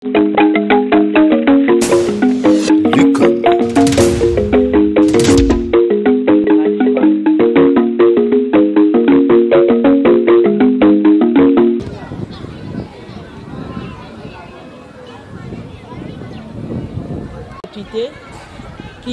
Qui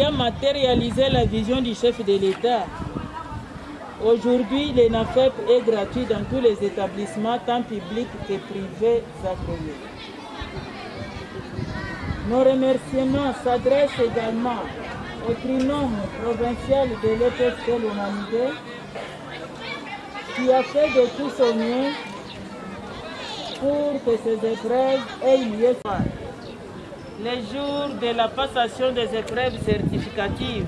a matérialisé la vision du chef de l'État. Aujourd'hui, l'ENAFEP est gratuit dans tous les établissements, tant publics que privés agréés. Nos remerciements s'adressent également au trinôme provincial de l'EPST l'Humanité, qui a fait de tout son mieux pour que ces épreuves aient lieu. Les jours de la passation des épreuves certificatives,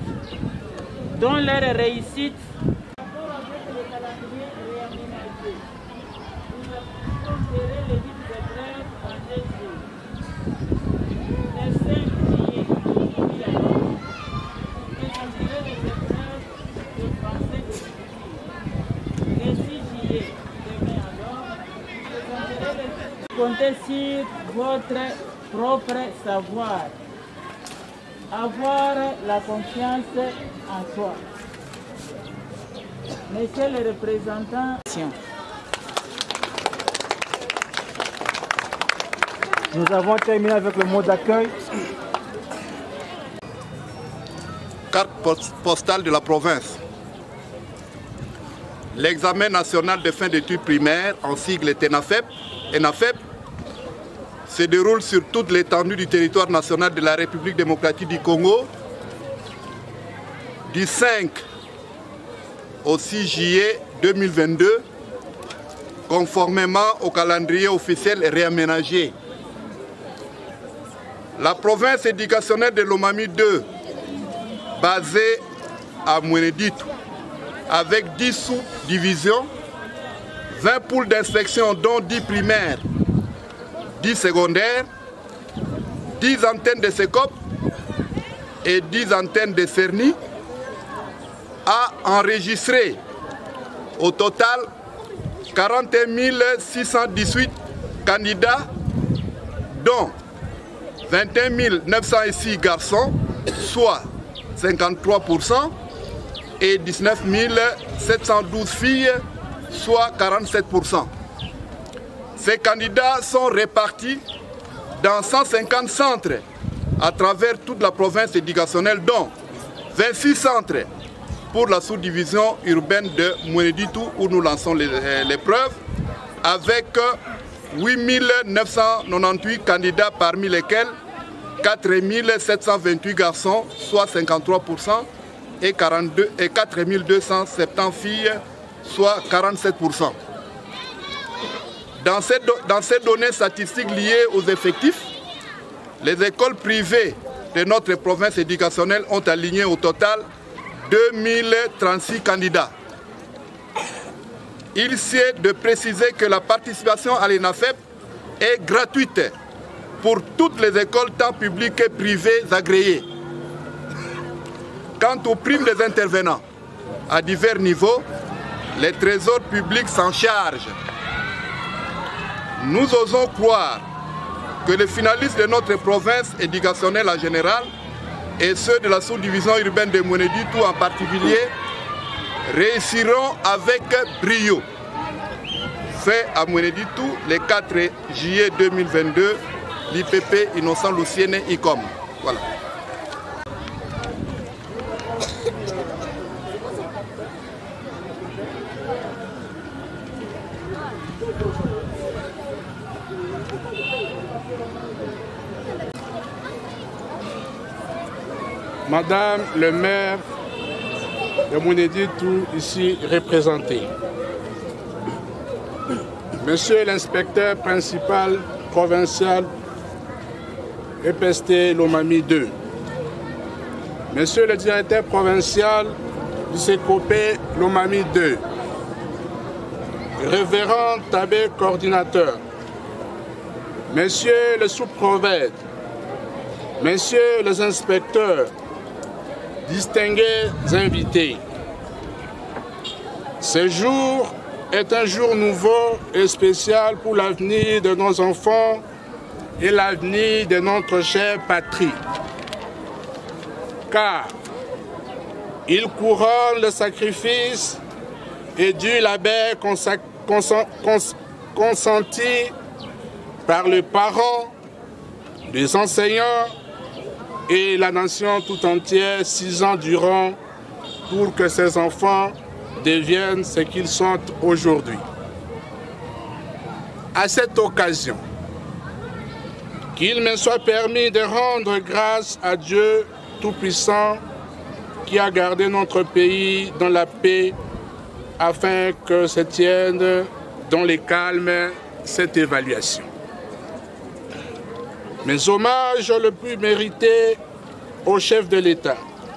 dont leur réussite comptez sur votre propre savoir, avoir la confiance en soi. Monsieur le représentant, nous avons terminé avec le mot d'accueil. Carte postale de la province. L'examen national de fin d'études primaires, en sigle ENAFEP, se déroule sur toute l'étendue du territoire national de la République démocratique du Congo du 5 au 6 juillet 2022, conformément au calendrier officiel réaménagé. La province éducationnelle de Lomami 2, basée à Mweneditu, avec 10 sous-divisions, 20 poules d'inspection dont 10 primaires, 10 secondaires, 10 antennes de SECOP et 10 antennes de CERNI, a enregistré au total 41 618 candidats, dont 21 906 garçons, soit 53%, et 19 712 filles, soit 47%. Ces candidats sont répartis dans 150 centres à travers toute la province éducationnelle, dont 26 centres pour la sous-division urbaine de Mweneditu, où nous lançons l'épreuve, avec 8 998 candidats, parmi lesquels 4 728 garçons, soit 53%, et 4 270 filles, soit 47%. Dans ces données statistiques liées aux effectifs, les écoles privées de notre province éducationnelle ont aligné au total 2036 candidats. Il sied de préciser que la participation à l'ENAFEP est gratuite pour toutes les écoles, tant publiques que privées agréées. Quant aux primes des intervenants, à divers niveaux, les trésors publics s'en chargent. Nous osons croire que les finalistes de notre province éducationnelle en général et ceux de la sous-division urbaine de Mweneditu en particulier réussiront avec brio. Fait à Mweneditu le 4 juillet 2022, l'IPP Innocent Luciene ICOM. Voilà. Madame le maire de Mweneditu, ici représenté. Monsieur l'inspecteur principal provincial EPST Lomami 2. Monsieur le directeur provincial du SECOP Lomami 2. Révérend Tabé coordinateur. Messieurs les sous-prophètes. Messieurs les inspecteurs. Distingués invités, ce jour est un jour nouveau et spécial pour l'avenir de nos enfants et l'avenir de notre chère patrie. Car il couronne le sacrifice et du labeur consenti par les parents, les enseignants et la nation tout entière 6 ans durant pour que ces enfants deviennent ce qu'ils sont aujourd'hui. À cette occasion, qu'il me soit permis de rendre grâce à Dieu Tout-Puissant qui a gardé notre pays dans la paix afin que se tienne dans le calme cette évaluation. Mes hommages le plus mérités au chef de l'État,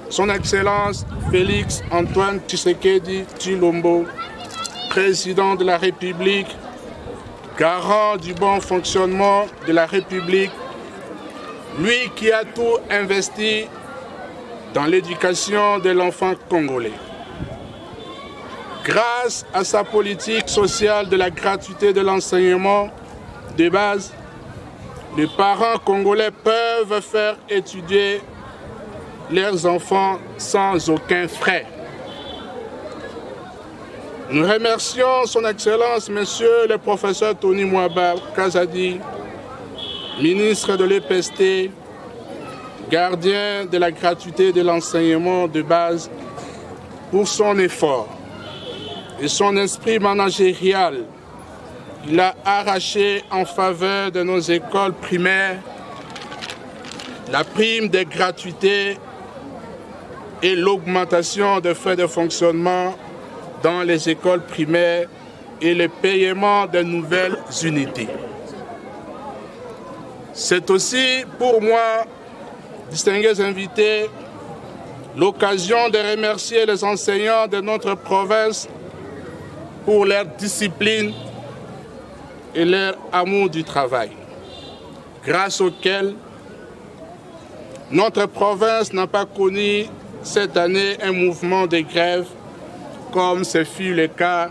son Excellence Félix Antoine Tshisekedi Tshilombo, président de la République, garant du bon fonctionnement de la République, lui qui a tout investi dans l'éducation de l'enfant congolais. Grâce à sa politique sociale de la gratuité de l'enseignement de base, les parents congolais peuvent faire étudier leurs enfants sans aucun frais. Nous remercions son Excellence, Monsieur le professeur Tony Mwaba Kazadi, ministre de l'EPST, gardien de la gratuité de l'enseignement de base, pour son effort et son esprit managérial. Il a arraché en faveur de nos écoles primaires la prime de gratuité et l'augmentation des frais de fonctionnement dans les écoles primaires et le paiement de nouvelles unités. C'est aussi pour moi, distingués invités, l'occasion de remercier les enseignants de notre province pour leur discipline et leur amour du travail, grâce auquel notre province n'a pas connu cette année un mouvement de grève comme ce fut le cas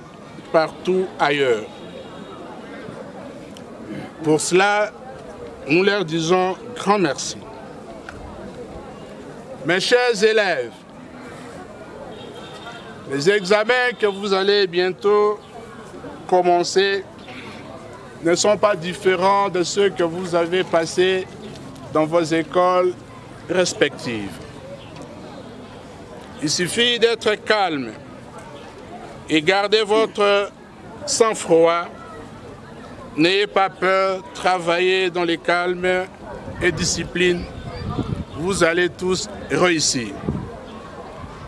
partout ailleurs. Pour cela, nous leur disons grand merci. Mes chers élèves, les examens que vous allez bientôt commencer ne sont pas différents de ceux que vous avez passés dans vos écoles respectives. Il suffit d'être calme et garder votre sang-froid. N'ayez pas peur, travaillez dans le calme et discipline. Vous allez tous réussir.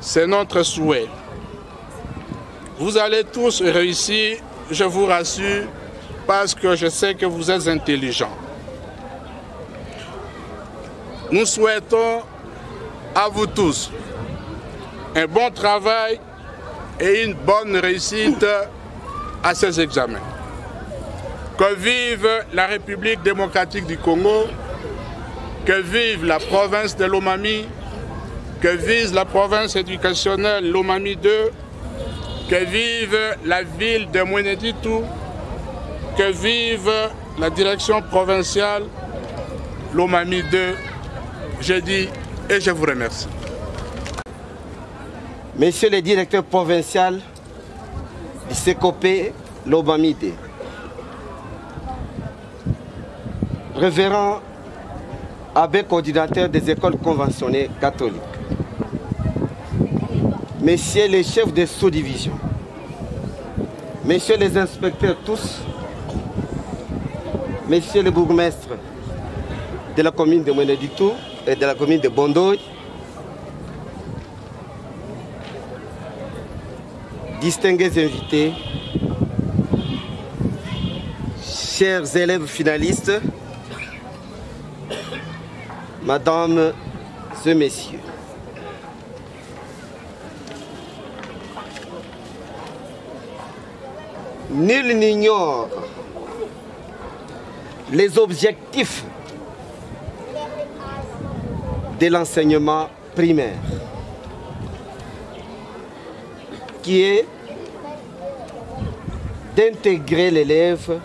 C'est notre souhait. Vous allez tous réussir, je vous rassure, parce que je sais que vous êtes intelligents. Nous souhaitons à vous tous un bon travail et une bonne réussite à ces examens. Que vive la République démocratique du Congo, que vive la province de Lomami, que vive la province éducationnelle Lomami 2, que vive la ville de Mweneditu, que vive la direction provinciale Lomami 2. Je dis et je vous remercie. Monsieur le directeur provincial du CECOPE Lomami 2, révérend abbé coordinateur des écoles conventionnées catholiques, messieurs les chefs de sous-division, messieurs les inspecteurs tous, messieurs les bourgmestres de la commune de Mweneditu et de la commune de Bondoy, distingués invités, chers élèves finalistes, mesdames et messieurs. Nul n'ignore les objectifs de l'enseignement primaire, qui est d'intégrer l'élève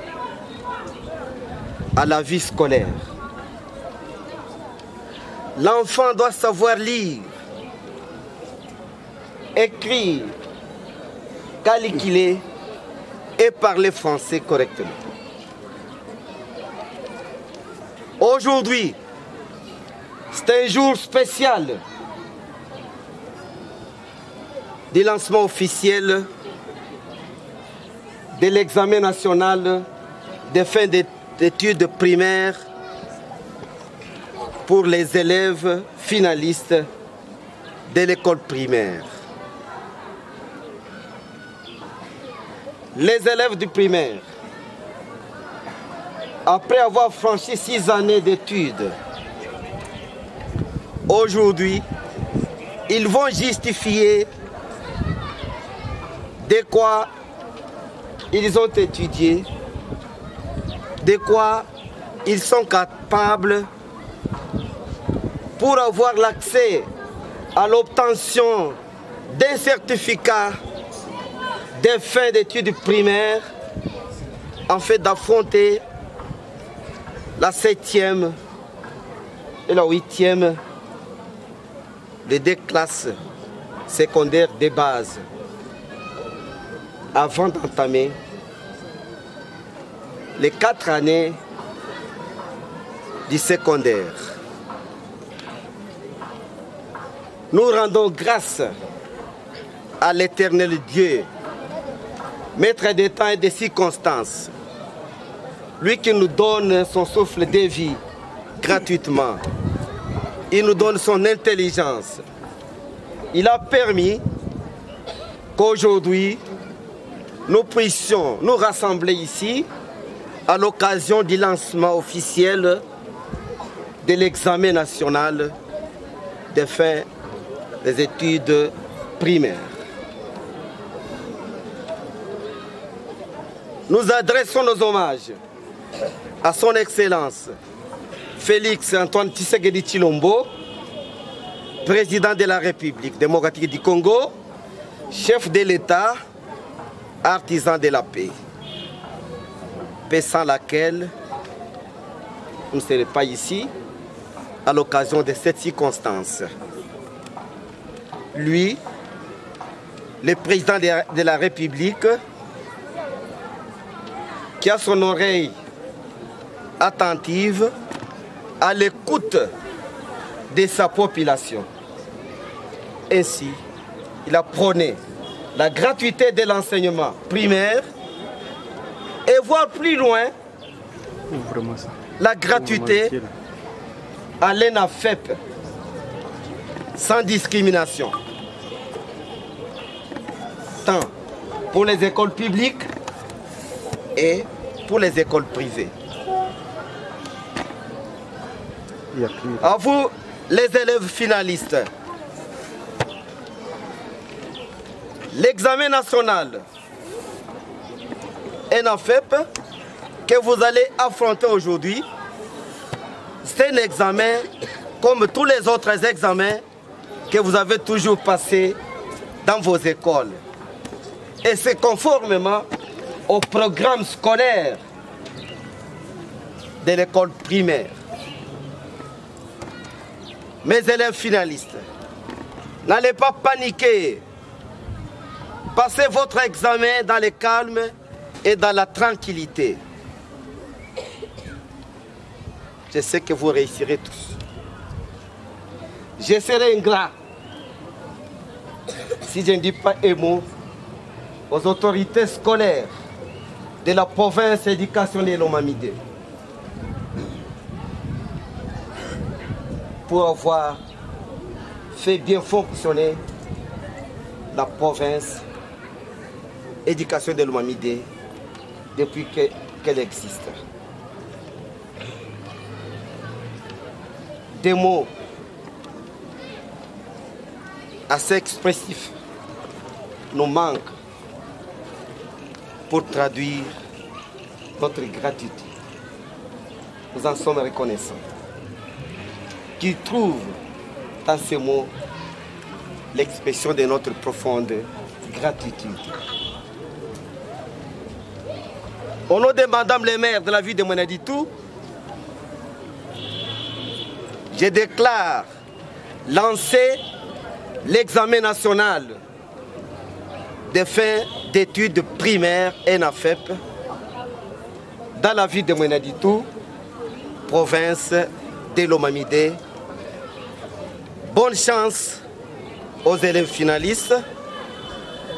à la vie scolaire. L'enfant doit savoir lire, écrire, calculer et parler français correctement. Aujourd'hui, c'est un jour spécial du lancement officiel de l'examen national de fin d'études primaires pour les élèves finalistes de l'école primaire. Les élèves du primaire, après avoir franchi 6 années d'études, aujourd'hui, ils vont justifier de quoi ils ont étudié, de quoi ils sont capables pour avoir l'accès à l'obtention d'un certificat de fin d'études primaires en fait d'affronter la 7e et la 8e des 2 classes secondaires de base avant d'entamer les 4 années du secondaire. Nous rendons grâce à l'Éternel Dieu, Maître des temps et des circonstances, lui qui nous donne son souffle de vie gratuitement. Il nous donne son intelligence. Il a permis qu'aujourd'hui, nous puissions nous rassembler ici à l'occasion du lancement officiel de l'examen national de fin des études primaires. Nous adressons nos hommages à son Excellence Félix Antoine Tshisekedi Tshilombo, président de la République démocratique du Congo, chef de l'État, artisan de la paix, paix sans laquelle on ne serait pas ici à l'occasion de cette circonstance. Lui, le président de la République, qui a son oreille attentive à l'écoute de sa population. Ainsi, il a prôné la gratuité de l'enseignement primaire et voir plus loin la gratuité à l'ENAFEP sans discrimination, tant pour les écoles publiques et pour les écoles privées. À vous, les élèves finalistes, l'examen national ENAFEP que vous allez affronter aujourd'hui, c'est un examen comme tous les autres examens que vous avez toujours passés dans vos écoles. Et c'est conformément au programme scolaire de l'école primaire. Mes élèves finalistes, n'allez pas paniquer. Passez votre examen dans le calme et dans la tranquillité. Je sais que vous réussirez tous. Je serai ingrat si je ne dis pas un mot aux autorités scolaires de la province éducation de Lomami-D pour avoir fait bien fonctionner la province éducation de Lomami-D depuis qu'elle existe. Des mots assez expressifs nous manquent pour traduire notre gratitude. Nous en sommes reconnaissants. Qui trouve dans ces mots l'expression de notre profonde gratitude. Au nom de Madame le maire de la ville de Mweneditu, je déclare lancer l'examen national de fin d'études primaires ENAFEP dans la ville de Mweneditu, province de Lomamide. Bonne chance aux élèves finalistes,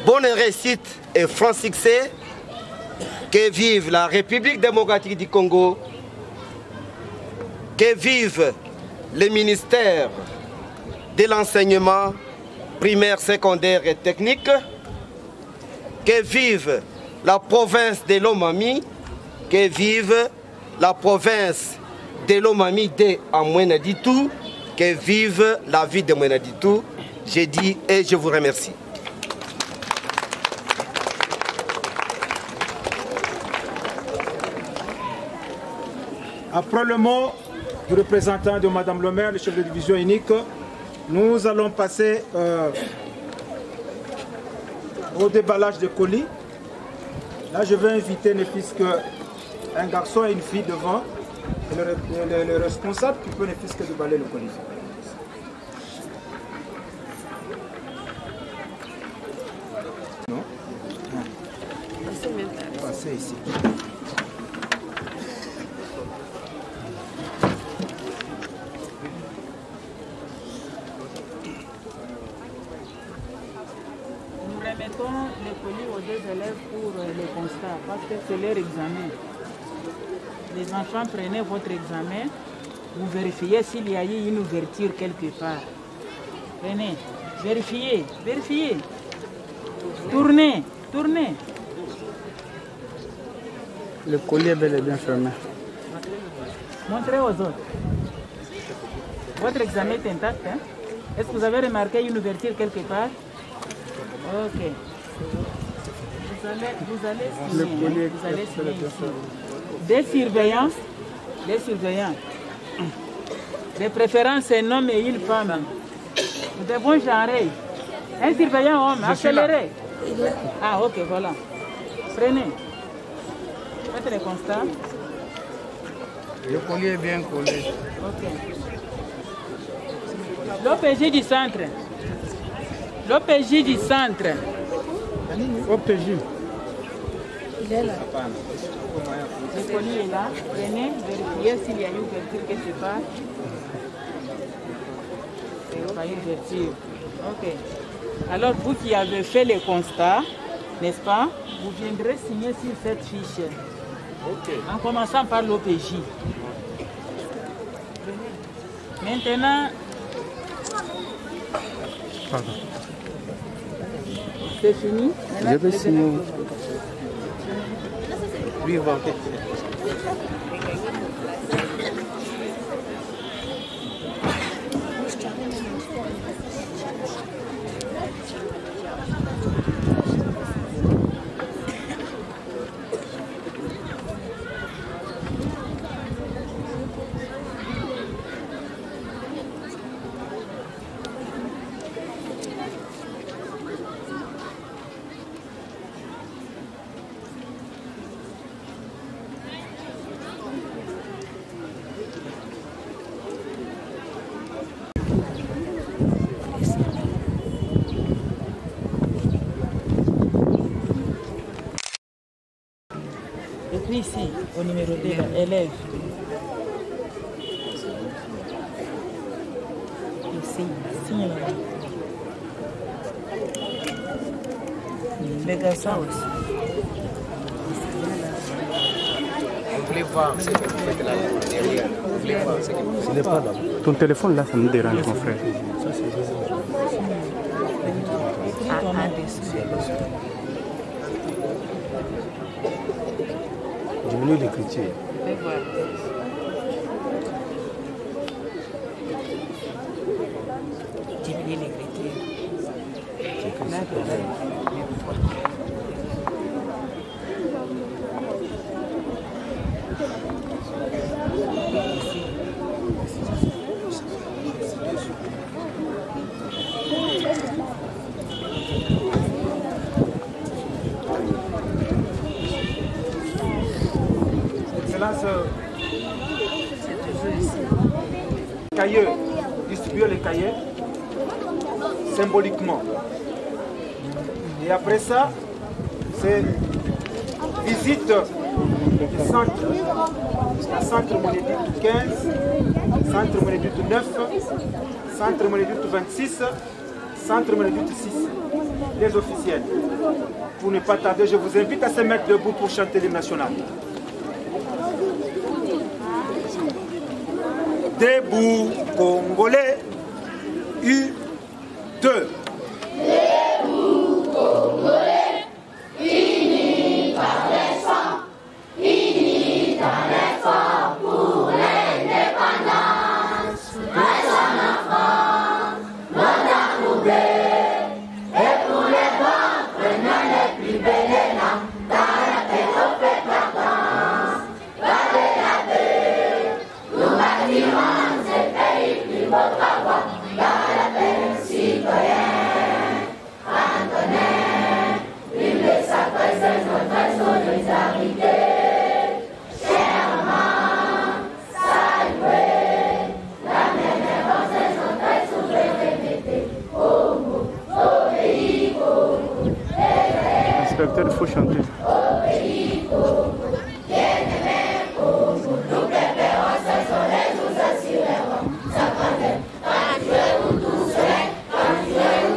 bonne réussite et franc succès. Que vive la République démocratique du Congo, que vive le ministère de l'enseignement primaire, secondaire et technique, que vive la province de Lomami, que vive la province de Lomami de Mweneditu, que vive la ville de Mweneditu. J'ai dit et je vous remercie. Après le mot du représentant de Madame le maire, le chef de division unique, nous allons passer au déballage de colis. Là, je vais inviter, puisque un garçon et une fille devant, et le responsable qui peut ne plus que déballer le colis. Non? Non. Passez ici. Remettons les colis aux deux élèves pour le constat, parce que c'est leur examen. Les enfants, prenez votre examen, vous vérifiez s'il y a eu une ouverture quelque part. Prenez, vérifiez, vérifiez. Tournez, tournez. Le colis est bel et bien fermé. Montrez aux autres. Votre examen est intact, hein? Est-ce que vous avez remarqué une ouverture quelque part? Ok. Vous allez signer, vous allez signer ici. Des surveillants. De préférence un homme et une femme. Nous devons genrer. Un surveillant homme, accéléré. Ah ok, voilà. Prenez. Faites le constat. Le colis est bien collé. Ok. L'OPJ du centre. L'OPJ du centre. OPJ. Il est là. Le colis est là. Prenez, vérifiez s'il y a une ouverture quelque part. Pas une ouverture. Ok. Alors vous qui avez fait le constat, n'est-ce pas, vous viendrez signer sur cette fiche. Okay. En commençant par l'OPJ. Maintenant, c'est fini. Maintenant, je vais signer. Oui, va. Ici, au numéro 2, élève. Ici, signe là. Les garçons aussi. Vous voulez voir ce que vous faites là derrière. Vous voulez voir ce que vous faites. Ce n'est pas là. Ton téléphone là, ça me dérange, mon frère. Écris ton nom dessus. Diminue l'écriture. Et voilà. Diminue l'écriture. cahiers, distribuer les cahiers symboliquement. Et après ça, c'est visite du centre. Le centre Monéduc 15, centre Monéduc 9, centre Monéduc 26, centre Monéduc 6. Les officiels. Pour ne pas tarder, je vous invite à se mettre debout pour chanter l'hymne national. Debout, Congolais, U2. Debout, Congolais, unis par l'effort, unis par l'effort pour l'indépendance. Reste en enfant, loin d'arrouber, et pour les bons, prenons les plus belles élan, dans la paix, au fait la danse, gardez la paix, nous bâtirons ce pays plus beau qu'avant, dans la paix, citoyen, Antonin, vive les sacrés, c'est notre solidarité, chèrement, saluer, la même c'est notre souveraineté, au pays, Inspecteur, il faut chanter. au pays, bien-aimé, nous préparons ce soleil, nous assurerons sa grandeur. Quand tu es où tout soleil, quand tu es où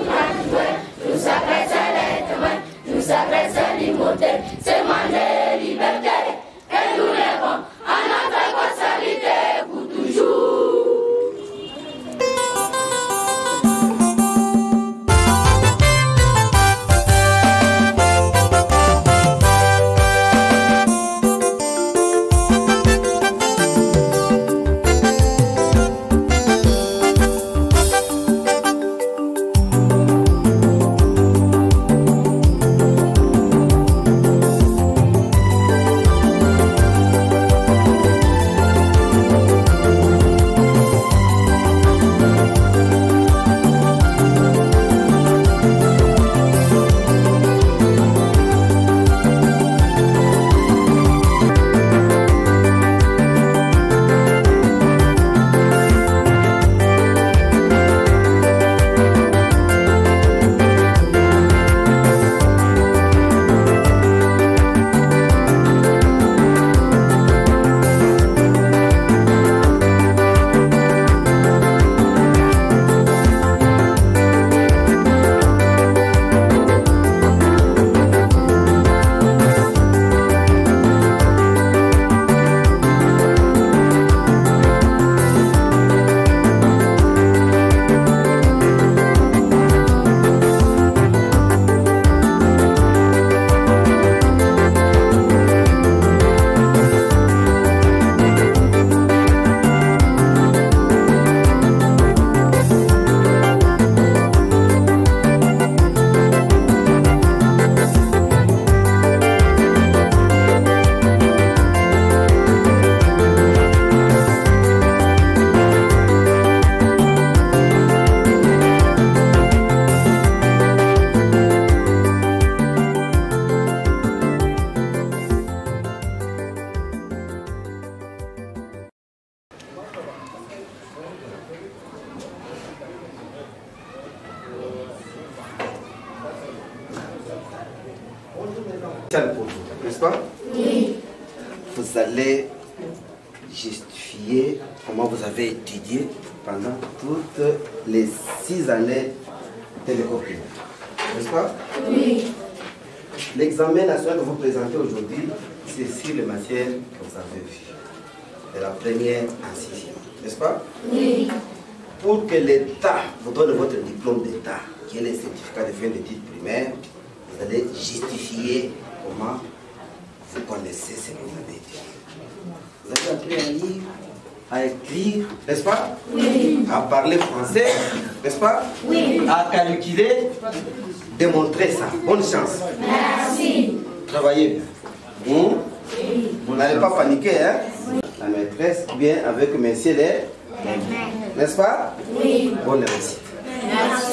tout sacré, c'est l'être humain, tout sacré, c'est l'immortel, c'est manger liberté. Et nous lèvons à notre responsabilité pour toujours. N'est-ce pas? Oui. Vous allez justifier comment vous avez étudié pendant toutes les 6 années de l'école primaire. N'est-ce pas? Oui. L'examen national que vous présentez aujourd'hui, c'est sur les matières que vous avez vues. De la première en 6e. N'est-ce pas? Oui. Pour que l'État vous donne votre diplôme d'État, qui est le certificat de fin d'études primaires, vous allez justifier comment vous connaissez ce que vous avez étudié. Vous avez appris à lire, à écrire, n'est-ce pas? Oui. À parler français, n'est-ce pas? Oui. À calculer, démontrer ça. Bonne chance. Merci. Travaillez bien. Vous n'allez pas paniquer, hein? Oui. La maîtresse vient avec messieurs les... N'est-ce pas? Oui. Bonne réussite. Merci.